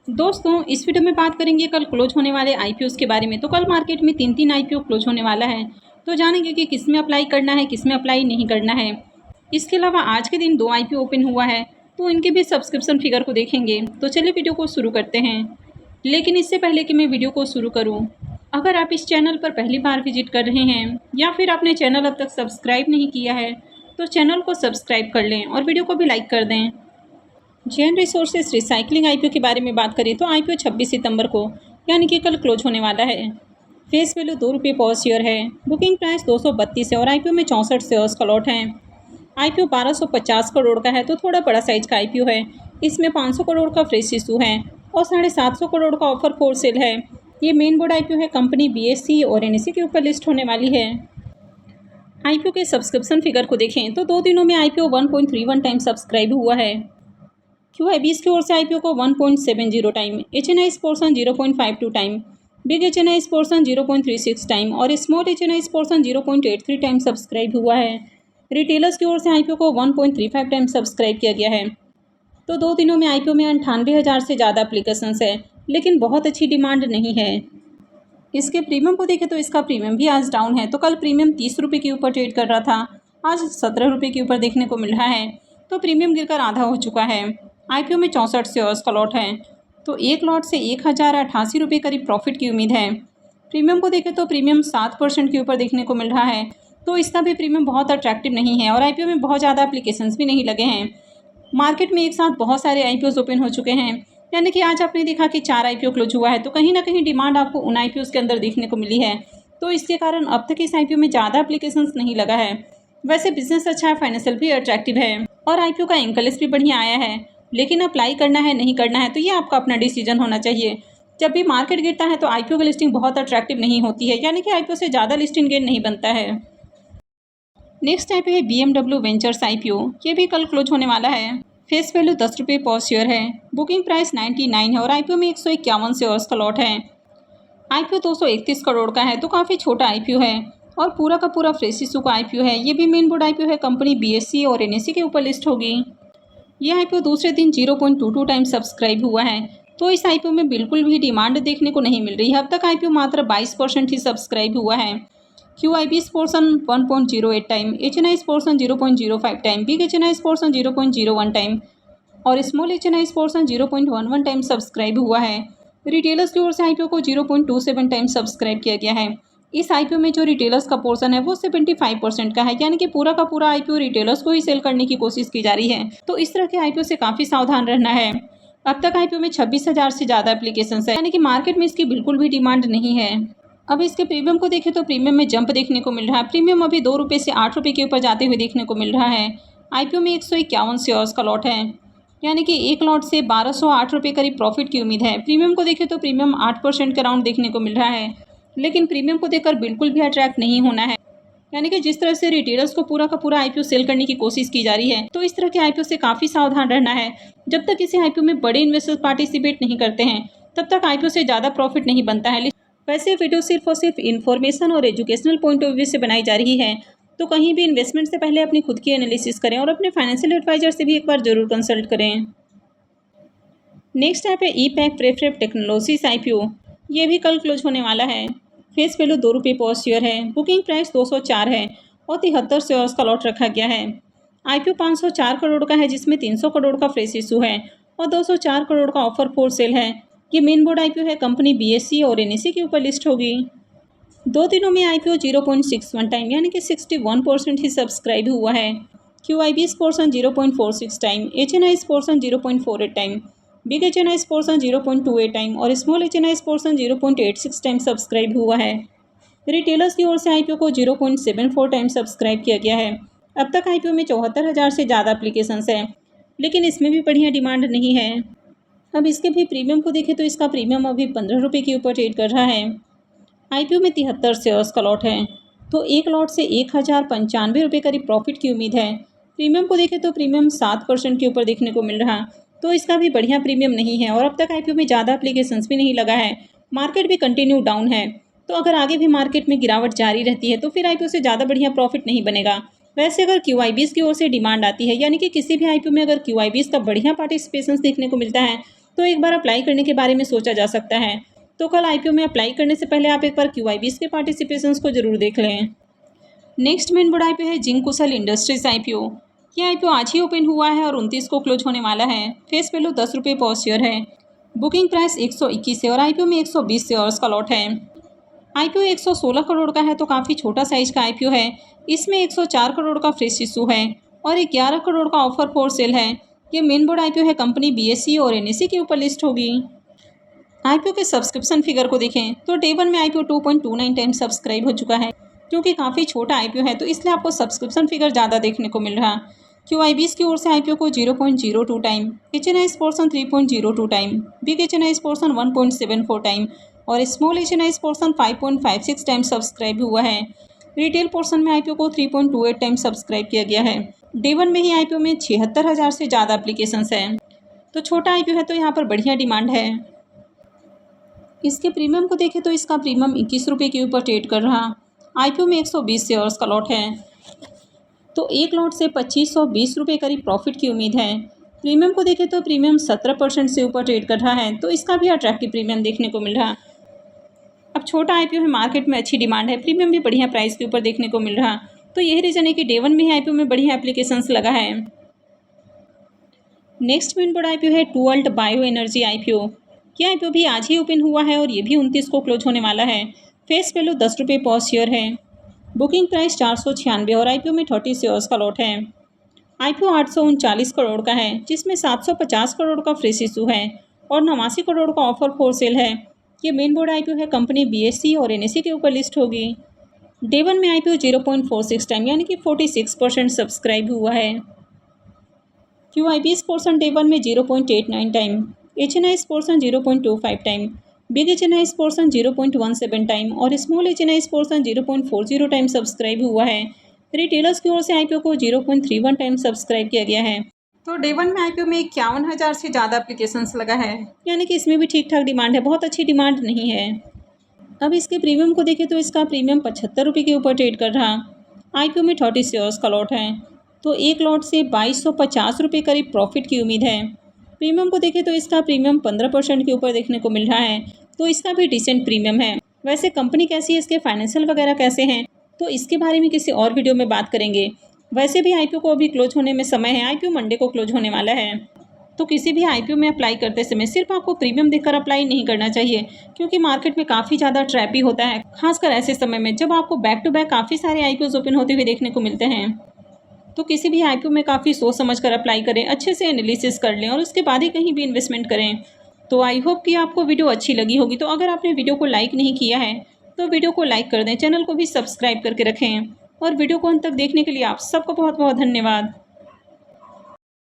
दोस्तों, इस वीडियो में बात करेंगे कल क्लोज होने वाले आईपीओस के बारे में। तो कल मार्केट में 3 आईपीओ क्लोज होने वाला है, तो जानेंगे कि किस में अप्लाई करना है, किस में अप्लाई नहीं करना है। इसके अलावा आज के दिन 2 आईपीओ ओपन हुआ है, तो इनके भी सब्सक्रिप्शन फिगर को देखेंगे। तो चलिए वीडियो को शुरू करते हैं। लेकिन इससे पहले कि मैं वीडियो को शुरू करूँ, अगर आप इस चैनल पर पहली बार विजिट कर रहे हैं या फिर आपने चैनल अब तक सब्सक्राइब नहीं किया है, तो चैनल को सब्सक्राइब कर लें और वीडियो को भी लाइक कर दें। जेएन रिसोर्सेज रिसाइकलिंग आईपीओ के बारे में बात करें तो आईपीओ 26 सितंबर को यानी कि कल क्लोज होने वाला है। फेस वैल्यू ₹2 पर शेयर है। बुकिंग प्राइस 232 है और आईपीओ में 64 शेयर्स का लॉट है। आईपीओ 1250 करोड़ का है, तो थोड़ा बड़ा साइज का आईपीओ है। इसमें 500 करोड़ का फ्रेश इशू है और 750 करोड़ का ऑफर फॉर सेल है। ये मेन बोर्ड आईपीओ है। कंपनी बीएसई और एनएसई के ऊपर लिस्ट होने वाली है। आईपीओ के सब्सक्रिप्शन फिगर को देखें तो 2 दिनों में आईपीओ 1.31 टाइम सब्सक्राइब हुआ है। QIBs की ओर से आईपीओ को 1.70 time, HNIs portion 0.52 time, big HNIs portion 0.36 time और small HNIs portion 0.83 time subscribe हुआ है। रिटेलर्स की ओर से आईपीओ को 1.35 टाइम सब्सक्राइब किया गया है। तो 2 दिनों में आईपीओ में 98,000 से ज़्यादा एप्लीकेशंस है, लेकिन बहुत अच्छी डिमांड नहीं है। इसके प्रीमियम को देखें तो इसका प्रीमियम भी आज डाउन है। तो कल प्रीमियम ₹30 के ऊपर ट्रेड कर रहा था, आज ₹17 के ऊपर देखने को मिल रहा है। तो प्रीमियम गिरकर आधा हो चुका है। आईपीओ में 64 शेयर्स का लॉट है, तो एक लॉट से ₹1088 करीब प्रॉफिट की उम्मीद है। प्रीमियम को देखें तो प्रीमियम 7% के ऊपर देखने को मिल रहा है, तो इसका भी प्रीमियम बहुत अट्रैक्टिव नहीं है और आईपीओ में बहुत ज़्यादा एप्लीकेशंस भी नहीं लगे हैं। मार्केट में एक साथ बहुत सारे आईपीओस ओपन हो चुके हैं, यानी कि आज आपने देखा कि 4 आईपीओ क्लोज हुआ है, तो कहीं ना कहीं डिमांड आपको उन आईपीओस के अंदर देखने को मिली है। तो इसके कारण अब तक इस आईपीओ में ज़्यादा एप्लीकेशंस नहीं लगा है। वैसे बिजनेस अच्छा है, फाइनेंशियल भी अट्रैक्टिव है और आईपीओ का एंकर लिस्ट भी बढ़िया आया है। लेकिन अप्लाई करना है नहीं करना है, तो ये आपका अपना डिसीजन होना चाहिए। जब भी मार्केट गिरता है तो आईपीओ की लिस्टिंग बहुत अट्रैक्टिव नहीं होती है, यानी कि आईपीओ से ज़्यादा लिस्टिंग गेन नहीं बनता है। नेक्स्ट आईपीओ है BMW वेंचर्स आईपीओ। ये भी कल क्लोज होने वाला है। फेस वैल्यू ₹10 पर शेयर है। बुकिंग प्राइस 99 है और आईपीओ में 151 शेयर्स का लॉट है। आईपीओ 231 करोड़ का है, तो काफ़ी छोटा आईपीओ है और पूरा का पूरा फ्रेश इशू का आईपीओ है। ये भी मेन बोर्ड आईपीओ है। कंपनी बीएसई और एनएसई के ऊपर लिस्ट होगी। ये आईपीओ दूसरे दिन 0.22 टाइम सब्सक्राइब हुआ है, तो इस आईपीओ में बिल्कुल भी डिमांड देखने को नहीं मिल रही है। अब तक आईपीओ मात्र 22% ही सब्सक्राइब हुआ है। QIBs portion 1.08 time, HNIs portion 0.05 time, big HNIs portion 0.01 time और small HNIs portion 0.11 time subscribe हुआ है। रिटेलर्स की ओर से आईपीओ को 0.27 टाइम सब्सक्राइब किया गया है। इस आईपीओ में जो रिटेलर्स का पोर्शन है वो 75% का है, यानी कि पूरा का पूरा आईपीओ रिटेलर्स को ही सेल करने की कोशिश की जा रही है। तो इस तरह के आईपीओ से काफ़ी सावधान रहना है। अब तक आईपीओ में 26,000 से ज़्यादा एप्लीकेशंस है, यानी कि मार्केट में इसकी बिल्कुल भी डिमांड नहीं है। अब इसके प्रीमियम को देखें तो प्रीमियम में जंप देखने को मिल रहा है। प्रीमियम अभी ₹2 से ₹8 के ऊपर जाते हुए देखने को मिल रहा है। आईपीओ में 151 शेयर्स का लॉट है, यानी कि एक लॉट से ₹1208 करीब प्रॉफिट की उम्मीद है। प्रीमियम को देखें तो प्रीमियम 8% के अराउंड देखने को मिल रहा है, लेकिन प्रीमियम को देखकर बिल्कुल भी अट्रैक्ट नहीं होना है। यानी कि जिस तरह से रिटेलर्स को पूरा का पूरा आईपीओ सेल करने की कोशिश की जा रही है, तो इस तरह के आईपीओ से काफ़ी सावधान रहना है। जब तक किसी आईपीओ में बड़े इन्वेस्टर्स पार्टिसिपेट नहीं करते हैं, तब तक आईपीओ से ज़्यादा प्रॉफिट नहीं बनता है। वैसे वीडियो सिर्फ और सिर्फ इन्फॉर्मेशन और एजुकेशनल पॉइंट ऑफ व्यू से बनाई जा रही है, तो कहीं भी इन्वेस्टमेंट से पहले अपनी खुद की एनालिसिस करें और अपने फाइनेंशियल एडवाइजर से भी एक बार जरूर कंसल्ट करें। नेक्स्ट ऐप है ई-पैक प्रेफरेब टेक्नोलॉजीज आईपीओ। ये भी कल क्लोज होने वाला है। फेस वैल्यू ₹2 पर शेयर है। बुकिंग प्राइस 204 है और 73 शेयर्स का लॉट रखा गया है। आईपीओ 504 करोड़ का है, जिसमें 300 करोड़ का फ्रेश इशू है और 204 करोड़ का ऑफर फॉर सेल है। ये मेन बोर्ड आईपीओ है। कंपनी बीएसई और एनएसई के ऊपर लिस्ट होगी। 2 दिनों में आईपीओ 0.61 टाइम, यानी कि 61% ही सब्सक्राइब हुआ है। QIBs portion 0.46 time, HNIs portion 0.48 time, big HNIs portion 0.28 time और small HNIs portion 0.86 time subscribe हुआ है। रिटेलर्स की ओर से आईपीओ को 0.74 टाइम सब्सक्राइब किया गया है। अब तक आईपीओ में 74,000 से ज़्यादा एप्लीकेशंस है, लेकिन इसमें भी बढ़िया डिमांड नहीं है। अब इसके भी प्रीमियम को देखें तो इसका प्रीमियम अभी ₹15 के ऊपर ट्रेड कर रहा है। आईपीओ में 73 शेयर्स का लॉट है, तो एक लॉट से ₹1095 करीब प्रॉफिट की उम्मीद है। प्रीमियम को देखें तो प्रीमियम 7% के ऊपर देखने को मिल रहा, तो इसका भी बढ़िया प्रीमियम नहीं है और अब तक आईपीओ में ज़्यादा एप्लीकेशंस भी नहीं लगा है। मार्केट भी कंटिन्यू डाउन है, तो अगर आगे भी मार्केट में गिरावट जारी रहती है तो फिर आईपीओ से ज़्यादा बढ़िया प्रॉफिट नहीं बनेगा। वैसे अगर QIBs की ओर से डिमांड आती है, यानी कि किसी भी आईपीओ में अगर QIBs का बढ़िया पार्टिसिपेशन देखने को मिलता है, तो एक बार अप्लाई करने के बारे में सोचा जा सकता है। तो कल आईपीओ में अप्लाई करने से पहले आप एक बार QIBs के पार्टिसिपेशंस को जरूर देख लें। नेक्स्ट मेन बोर्ड आईपीओ है जिंक कुशल इंडस्ट्रीज आईपीओ। ये आईपीओ आज ही ओपन हुआ है और 29 को क्लोज होने वाला है। फेस वैल्यू 10 रुपये पर शेयर है। बुकिंग प्राइस 121 है और आईपीओ में 120 शेयर्स का लॉट है। आईपीओ 116 करोड़ का है तो काफ़ी छोटा साइज का आईपीओ है। इसमें 104 करोड़ का फ्रेश इशू है और 11 करोड़ का ऑफर फॉर सेल है। ये मेन बोर्ड आईपीओ है, कंपनी BSE और NSE के ऊपर लिस्ट होगी। आईपीओ के सब्सक्रिप्शन फिगर को देखें तो डे 1 में आईपीओ 2.29 टाइम सब्सक्राइब हो चुका है। क्योंकि काफ़ी छोटा आईपीओ है तो इसलिए आपको सब्सक्रिप्शन फिगर ज़्यादा देखने को मिल रहा। QIBs की ओर से आईपीओ को 0.02 time, HNIs portion 3.02 time, big HNIs portion 1.74 time और small HNIs portion 5.56 time subscribe हुआ है। रिटेल पोर्सन में आईपीओ को 3.28 टाइम सब्सक्राइब किया गया है। डे 1 में ही आईपीओ में 76,000 से ज़्यादा एप्लीकेशंस हैं। तो छोटा आईपीओ है तो यहाँ पर बढ़िया डिमांड है। इसके प्रीमियम को देखें तो इसका प्रीमियम 21 रुपये के ऊपर ट्रेड कर रहा। आईपीओ में 120 शेयर्स का लॉट है तो एक लॉट से 2520 रुपये करीब प्रॉफिट की उम्मीद है। प्रीमियम को देखें तो प्रीमियम 17% से ऊपर ट्रेड कर रहा है तो इसका भी अट्रैक्टिव प्रीमियम देखने को मिल रहा। अब छोटा आईपीओ है, मार्केट में अच्छी डिमांड है, प्रीमियम भी बढ़िया प्राइस के ऊपर देखने को मिल रहा। तो यही रीज़न है कि डे 1 में ही आईपीओ में बढ़िया एप्लीकेशंस लगा है। नेक्स्ट मेन बोर्ड आईपीओ है टूअल्ट बायो एनर्जी आईपीओ। यह आईपीओ भी आज ही ओपन हुआ है और ये भी 29 को क्लोज होने वाला है। फेस वैल्यू 10 रुपये पर शेयर है। बुकिंग प्राइस 496 और आईपीओ में 30 शेयर्स का लॉट है। आईपीओ 839 करोड़ का है जिसमें 750 करोड़ का फ्रेश इशू है और 89 करोड़ का ऑफर फॉर सेल है। ये मेन बोर्ड आईपीओ है, कंपनी BSE और NSE के ऊपर लिस्ट होगी। डे 1 में आईपीओ 0.46 टाइम यानी कि 46% सब्सक्राइब हुआ है। QIBs पोर्सन डे 1 में 0.89 time, HNIs portion 0.25 time, big HNIs portion 0.17 time और small HNIs portion 0.40 time subscribe हुआ है। रिटेलर्स की ओर से आईपीओ को 0.31 टाइम सब्सक्राइब किया गया है। तो डे 1 में आईपीओ में 51,000 से ज़्यादा एप्लीकेशंस लगा है, यानी कि इसमें भी ठीक ठाक डिमांड है, बहुत अच्छी डिमांड नहीं है। अब इसके प्रीमियम को देखें तो इसका प्रीमियम 75 रुपये के ऊपर ट्रेड कर रहा। आईपीओ में 30 शेयर्स का लॉट है तो एक लॉट से 2250 रुपये करीब प्रॉफिट की उम्मीद है। प्रीमियम को देखें तो इसका प्रीमियम 15% के ऊपर देखने को मिल रहा है तो इसका भी डिसेंट प्रीमियम है। वैसे कंपनी कैसी है, इसके फाइनेंशियल वगैरह कैसे हैं, तो इसके बारे में किसी और वीडियो में बात करेंगे। वैसे भी आईपीओ को अभी क्लोज होने में समय है, आईपीओ मंडे को क्लोज होने वाला है। तो किसी भी आईपीओ में अप्लाई करते समय सिर्फ आपको प्रीमियम देखकर अप्लाई नहीं करना चाहिए, क्योंकि मार्केट में काफ़ी ज़्यादा ट्रैप ही होता है, खासकर ऐसे समय में जब आपको बैक टू बैक काफ़ी सारे आईपीओ ओपन होते हुए देखने को मिलते हैं। तो किसी भी आईपीओ में काफ़ी सोच समझ कर अप्लाई करें, अच्छे से एनालिसिस कर लें और उसके बाद ही कहीं भी इन्वेस्टमेंट करें। तो आई होप कि आपको वीडियो अच्छी लगी होगी। तो अगर आपने वीडियो को लाइक नहीं किया है तो वीडियो को लाइक कर दें, चैनल को भी सब्सक्राइब करके रखें और वीडियो को अंत तक देखने के लिए आप सबको बहुत बहुत धन्यवाद।